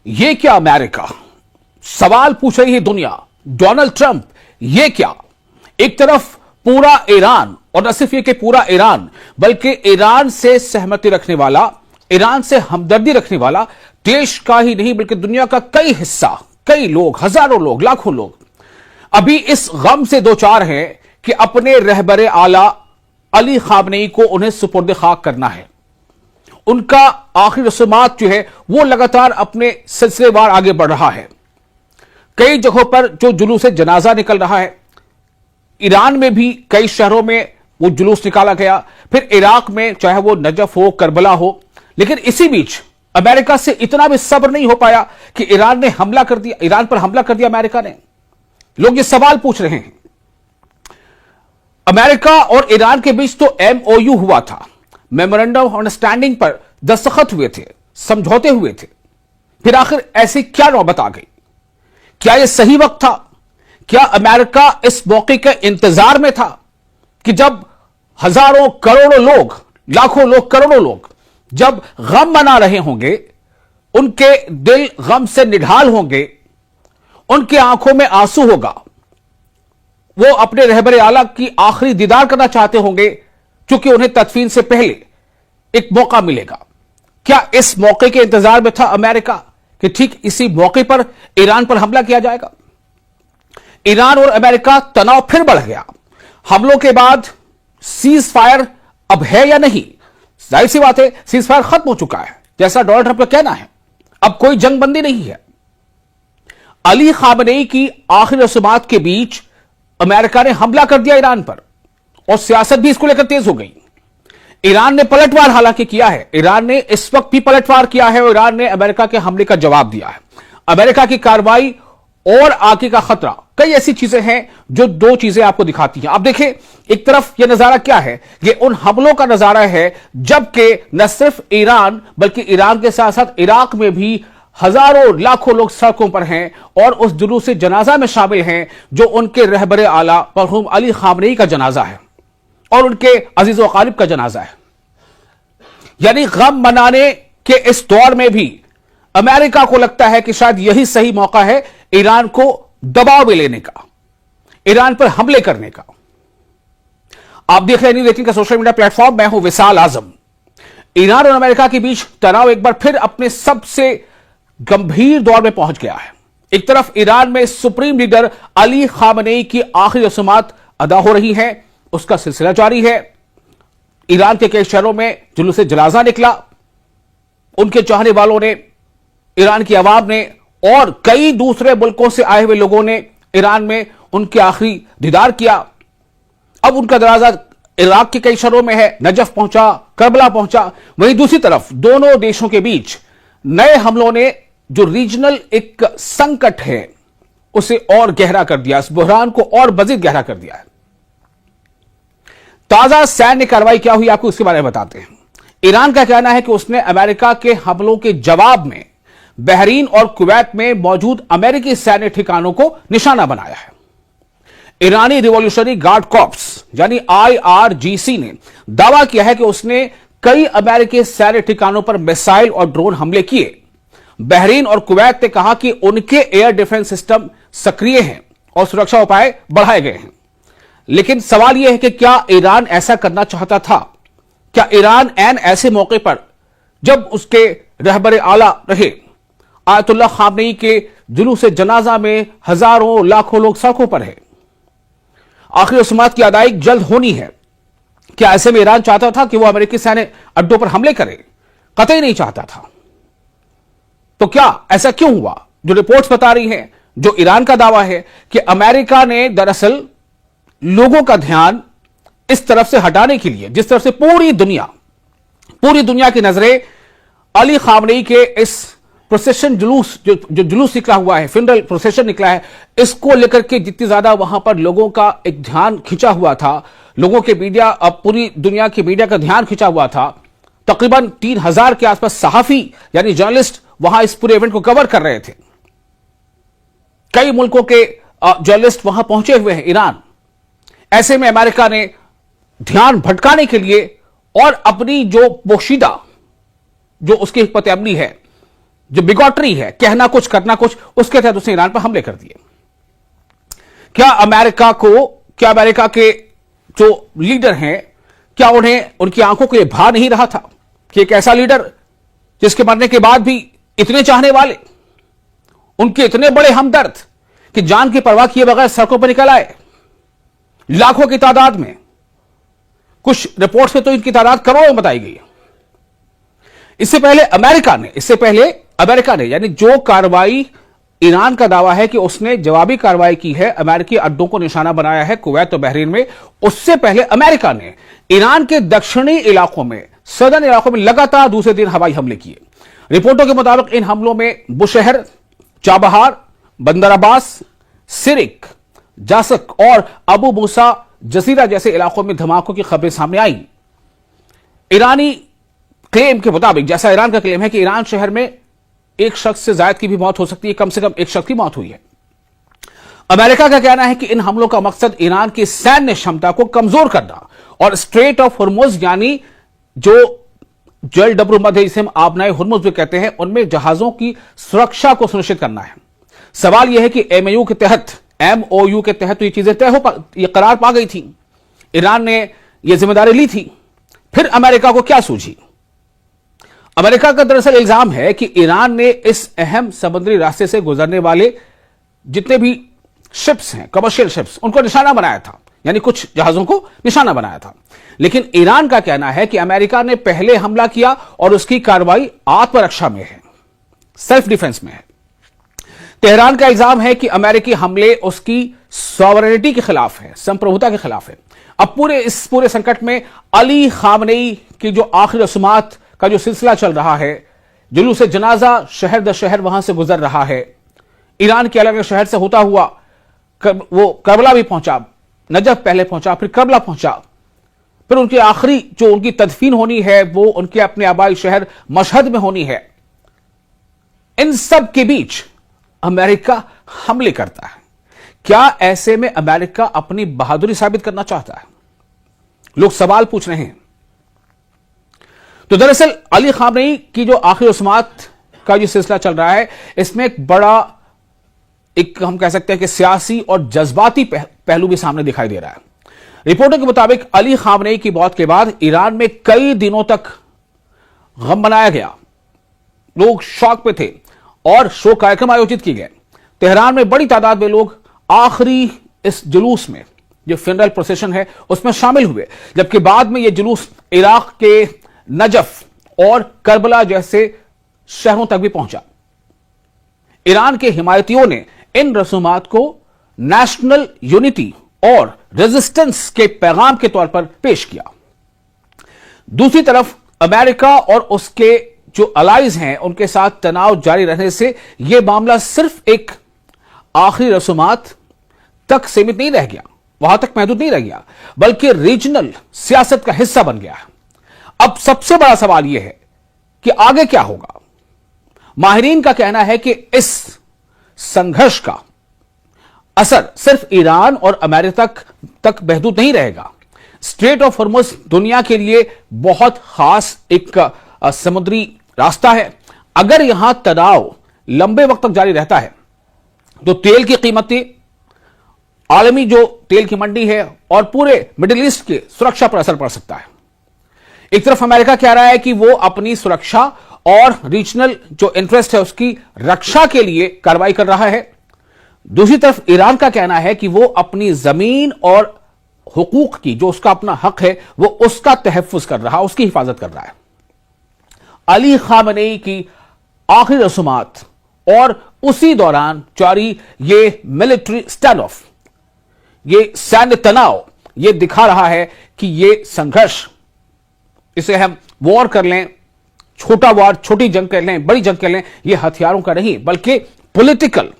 ये क्या अमेरिका? सवाल पूछ रही है दुनिया। डोनाल्ड ट्रंप, ये क्या? एक तरफ पूरा ईरान, और न सिर्फ ये कि पूरा ईरान, बल्कि ईरान से सहमति रखने वाला, ईरान से हमदर्दी रखने वाला देश का ही नहीं बल्कि दुनिया का कई हिस्सा, कई लोग, हजारों लोग, लाखों लोग अभी इस गम से दो चार हैं कि अपने रहबरे आला अली खामनेई को उन्हें सुपुर्द खाक करना है। उनका आखिरी रस्मात जो है वो लगातार अपने सिलसिलेवार आगे बढ़ रहा है। कई जगहों पर जो जुलूस जनाजा निकल रहा है, ईरान में भी कई शहरों में वो जुलूस निकाला गया, फिर इराक में चाहे वो नजफ हो, करबला हो। लेकिन इसी बीच अमेरिका से इतना भी सब्र नहीं हो पाया कि ईरान ने हमला कर दिया, ईरान पर हमला कर दिया अमेरिका ने। लोग ये सवाल पूछ रहे हैं, अमेरिका और ईरान के बीच तो एमओयू हुआ था, मेमोरेंडम ऑफ अंडरस्टैंडिंग पर दस्तखत हुए थे, समझौते हुए थे, फिर आखिर ऐसी क्या नौबत आ गई? क्या यह सही वक्त था? क्या अमेरिका इस मौके के इंतजार में था कि जब हजारों करोड़ों लोग, लाखों लोग, करोड़ों लोग जब गम मना रहे होंगे, उनके दिल गम से निढाल होंगे, उनकी आंखों में आंसू होगा, वो अपने रहबरे आला की आखिरी दीदार करना चाहते होंगे क्योंकि उन्हें तदफीन से पहले एक मौका मिलेगा। क्या इस मौके के इंतजार में था अमेरिका कि ठीक इसी मौके पर ईरान पर हमला किया जाएगा? ईरान और अमेरिका तनाव फिर बढ़ गया। हमलों के बाद सीज फायर अब है या नहीं? जाहिर सी बात है, सीज फायर खत्म हो चुका है, जैसा डोनाल्ड ट्रंप का कहना है। अब कोई जंगबंदी नहीं है। अली खामनेई की आखिरी रस्मात के बीच अमेरिका ने हमला कर दिया ईरान पर, और सियासत भी इसको लेकर तेज हो गई। ईरान ने पलटवार हालांकि किया है, ईरान ने इस वक्त भी पलटवार किया है और ईरान ने अमेरिका के हमले का जवाब दिया है। अमेरिका की कार्रवाई और आगे का खतरा, कई ऐसी चीजें हैं जो दो चीजें आपको दिखाती हैं। आप देखें, एक तरफ यह नजारा क्या है, यह उन हमलों का नजारा है जबकि न सिर्फ ईरान बल्कि ईरान के साथ साथ इराक में भी हजारों लाखों लोग सड़कों पर हैं और उस जुलूस जनाजा में शामिल हैं जो उनके रहबरे आला मरहूम अली खामनेई का जनाजा है और उनके अजीज व गालिब का जनाजा है। यानी गम मनाने के इस दौर में भी अमेरिका को लगता है कि शायद यही सही मौका है ईरान को दबाव में लेने का, ईरान पर हमले करने का। आप देख रहे हैं न्यूज़ 18 का सोशल मीडिया प्लेटफॉर्म, मैं हूं विशाल आजम। ईरान और अमेरिका के बीच तनाव एक बार फिर अपने सबसे गंभीर दौर में पहुंच गया है। एक तरफ ईरान में सुप्रीम लीडर अली खामनेई की आखिरी रस्मात अदा हो रही हैं, उसका सिलसिला जारी है। ईरान के कई शहरों में जुलूस जनाजा निकला, उनके चाहने वालों ने, ईरान की आवाम ने और कई दूसरे मुल्कों से आए हुए लोगों ने ईरान में उनके आखिरी दीदार किया। अब उनका जनाजा इराक के कई शहरों में है, नजफ पहुंचा, करबला पहुंचा। वहीं दूसरी तरफ दोनों देशों के बीच नए हमलों ने जो रीजनल एक संकट है उसे और गहरा कर दिया, इस बुहरान को और मजीद गहरा कर दिया है। ताजा सैन्य कार्रवाई क्या हुई, आपको इसके बारे में बताते हैं। ईरान का कहना है कि उसने अमेरिका के हमलों के जवाब में बहरीन और कुवैत में मौजूद अमेरिकी सैन्य ठिकानों को निशाना बनाया है। ईरानी रिवॉल्यूशनरी गार्ड कॉर्प्स यानी IRGC ने दावा किया है कि उसने कई अमेरिकी सैन्य ठिकानों पर मिसाइल और ड्रोन हमले किए। बहरीन और कुवैत ने कहा कि उनके एयर डिफेंस सिस्टम सक्रिय हैं और सुरक्षा उपाय बढ़ाए गए हैं। लेकिन सवाल यह है कि क्या ईरान ऐसा करना चाहता था? क्या ईरान ऐन ऐसे मौके पर जब उसके रहबरे आला रहे आयतुल्लाह खामनेई के जुलूस जनाजा में हजारों लाखों लोग सड़कों पर है, आखिरी रस्मात की अदायगी जल्द होनी है, क्या ऐसे में ईरान चाहता था कि वो अमेरिकी सैन्य अड्डों पर हमले करे? कतई नहीं चाहता था। तो क्या ऐसा क्यों हुआ? जो रिपोर्ट्स बता रही हैं, जो ईरान का दावा है कि अमेरिका ने दरअसल लोगों का ध्यान इस तरफ से हटाने के लिए, जिस तरफ से पूरी दुनिया की नजरें अली खामनेई के इस प्रोसेशन जुलूस जो जुलूस निकला हुआ है, फिनरल प्रोसेशन निकला है, इसको लेकर के जितनी ज्यादा वहां पर लोगों का एक ध्यान खिंचा हुआ था, लोगों के मीडिया, अब पूरी दुनिया की मीडिया का ध्यान खिंचा हुआ था। तकरीबन 3000 के आसपास सहाफी यानी जर्नलिस्ट वहां इस पूरे इवेंट को कवर कर रहे थे। कई मुल्कों के जर्नलिस्ट वहां पहुंचे हुए हैं ईरान। ऐसे में अमेरिका ने ध्यान भटकाने के लिए और अपनी जो पोशीदा, जो उसकी हिकमत अमली है, जो बिगॉटरी है, कहना कुछ करना कुछ, उसके तहत उसने ईरान पर हमले कर दिए। क्या अमेरिका के जो लीडर हैं, क्या उन्हें उनकी आंखों को यह भा नहीं रहा था कि एक ऐसा लीडर जिसके मरने के बाद भी इतने चाहने वाले, उनके इतने बड़े हमदर्द कि जान की परवाह किए बगैर सड़कों पर निकल आए, लाखों की तादाद में, कुछ रिपोर्ट्स में तो इनकी तादाद करोड़ों में बताई गई है। इससे पहले अमेरिका ने यानी जो कार्रवाई, ईरान का दावा है कि उसने जवाबी कार्रवाई की है, अमेरिकी अड्डों को निशाना बनाया है कुवैत और बहरीन में, उससे पहले अमेरिका ने ईरान के दक्षिणी इलाकों में, सदर्न इलाकों में लगातार दूसरे दिन हवाई हमले किए। रिपोर्टों के मुताबिक इन हमलों में बुशहर, चाबहार, बंदर अब्बास, सिरिक, जासक और अबू मूसा जजीरा जैसे इलाकों में धमाकों की खबरें सामने आई। ईरानी क्लेम के मुताबिक, जैसा ईरान का क्लेम है कि ईरान शहर में एक शख्स से ज्यादा की भी मौत हो सकती है, कम से कम एक शख्स की मौत हुई है। अमेरिका का कहना है कि इन हमलों का मकसद ईरान की सैन्य क्षमता को कमजोर करना और स्ट्रेट ऑफ हुर्मुज यानी जो जल डब्रू मध्य, जिसे हम आबनाए हुर्मुज भी कहते हैं, उनमें जहाजों की सुरक्षा को सुनिश्चित करना है। सवाल यह है कि एमओयू के तहत ये चीजें ये करार पा गई थी, ईरान ने यह जिम्मेदारी ली थी, फिर अमेरिका को क्या सूझी? अमेरिका का दरअसल इल्जाम है कि ईरान ने इस अहम समुद्री रास्ते से गुजरने वाले जितने भी शिप्स हैं, कमर्शियल शिप्स, उनको निशाना बनाया था, यानी कुछ जहाजों को निशाना बनाया था। लेकिन ईरान का कहना है कि अमेरिका ने पहले हमला किया और उसकी कार्रवाई आत्मरक्षा में है, सेल्फ डिफेंस में है। तेहरान का इल्जाम है कि अमेरिकी हमले उसकी सॉवरेनिटी के खिलाफ है, संप्रभुता के खिलाफ है। अब इस पूरे संकट में अली खामनेई की जो आखिरी रस्मात का जो सिलसिला चल रहा है, जुलूस जनाजा शहर दर शहर वहां से गुजर रहा है, ईरान के अलग अलग शहर से होता हुआ वो करबला भी पहुंचा, नजफ पहले पहुंचा, फिर करबला पहुंचा, फिर उनकी आखिरी जो उनकी तदफीन होनी है वो उनके अपने आबाई शहर मशहद में होनी है। इन सब के बीच अमेरिका हमले करता है। क्या ऐसे में अमेरिका अपनी बहादुरी साबित करना चाहता है? लोग सवाल पूछ रहे हैं। तो दरअसल अली खामनेई की जो आखिरी रस्मात का जो सिलसिला चल रहा है, इसमें एक बड़ा हम कह सकते हैं कि सियासी और जज्बाती पहलू भी सामने दिखाई दे रहा है। रिपोर्टों के मुताबिक अली खामनेई की मौत के बाद ईरान में कई दिनों तक गम मनाया गया, लोग शौक पे थे और शोक कार्यक्रम आयोजित किए गए। तेहरान में बड़ी तादाद में लोग आखिरी इस जुलूस में, जो फ्यूनरल प्रोसेशन है, उसमें शामिल हुए, जबकि बाद में यह जुलूस इराक के नजफ और करबला जैसे शहरों तक भी पहुंचा। ईरान के हिमायतियों ने इन रसूमात को नेशनल यूनिटी और रेजिस्टेंस के पैगाम के तौर पर पेश किया। दूसरी तरफ अमेरिका और उसके जो अलाइज हैं, उनके साथ तनाव जारी रहने से यह मामला सिर्फ एक आखिरी रसूमात तक सीमित नहीं रह गया, वहां तक महदूद नहीं रह गया, बल्कि रीजनल सियासत का हिस्सा बन गया है। अब सबसे बड़ा सवाल यह है कि आगे क्या होगा। माहिरीन का कहना है कि इस संघर्ष का असर सिर्फ ईरान और अमेरिका तक महदूद नहीं रहेगा। स्ट्रेट ऑफ हॉर्मुज दुनिया के लिए बहुत खास एक समुद्री रास्ता है। अगर यहां तनाव लंबे वक्त तक जारी रहता है तो तेल की कीमतें, आलमी जो तेल की मंडी है और पूरे मिडिल ईस्ट की सुरक्षा पर असर पड़ सकता है। एक तरफ अमेरिका कह रहा है कि वो अपनी सुरक्षा और रीजनल जो इंटरेस्ट है उसकी रक्षा के लिए कार्रवाई कर रहा है। दूसरी तरफ ईरान का कहना है कि वो अपनी जमीन और हुकूक की, जो उसका अपना हक है, वो उसका तहफ्फुज कर रहा है, उसकी हिफाजत कर रहा है। अली खामनेई की आखिरी रसूमात और उसी दौरान जारी ये मिलिट्री स्टैंड ऑफ, ये सैन्य तनाव, ये दिखा रहा है कि ये संघर्ष, इसे हम वॉर कर लें, छोटा वॉर, छोटी जंग कर लें, बड़ी जंग कर लें, ये हथियारों का नहीं बल्कि पॉलिटिकल,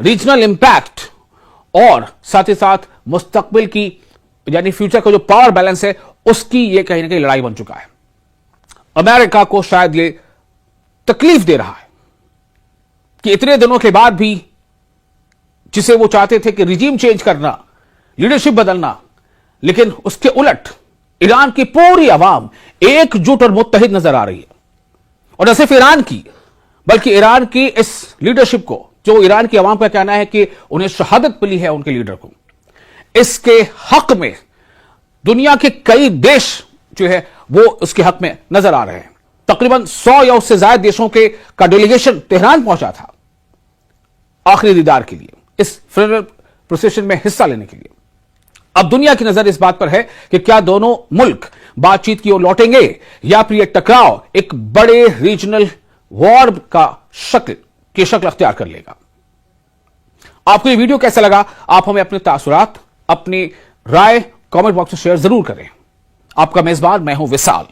रीजनल इंपैक्ट और साथ ही साथ मुस्तकबिल की यानी फ्यूचर का जो पावर बैलेंस है उसकी ये कहीं ना कहीं लड़ाई बन चुका है। अमेरिका को शायद ये तकलीफ दे रहा है कि इतने दिनों के बाद भी, जिसे वो चाहते थे कि रिजीम चेंज करना, लीडरशिप बदलना, लेकिन उसके उलट ईरान की पूरी आवाम एकजुट और मुत्तहिद नजर आ रही है। और न सिर्फ ईरान की बल्कि ईरान की इस लीडरशिप को, जो ईरान की आवाम का कहना है कि उन्हें शहादत मिली है उनके लीडर को, इसके हक में दुनिया के कई देश जो है वो उसके हक में नजर आ रहे हैं। तकरीबन 100 या उससे ज्यादा देशों का डेलीगेशन तेहरान पहुंचा था आखिरी दीदार के लिए, इस फ्यूनरल प्रोसेशन में हिस्सा लेने के लिए। अब दुनिया की नजर इस बात पर है कि क्या दोनों मुल्क बातचीत की ओर लौटेंगे या फिर यह टकराव एक बड़े रीजनल वॉर का शक्ल अख्तियार कर लेगा। आपको यह वीडियो कैसा लगा? आप हमें अपने तासुरात, अपनी राय कमेंट बॉक्स में शेयर जरूर करें। आपका मेजबान मैं हूं विशाल।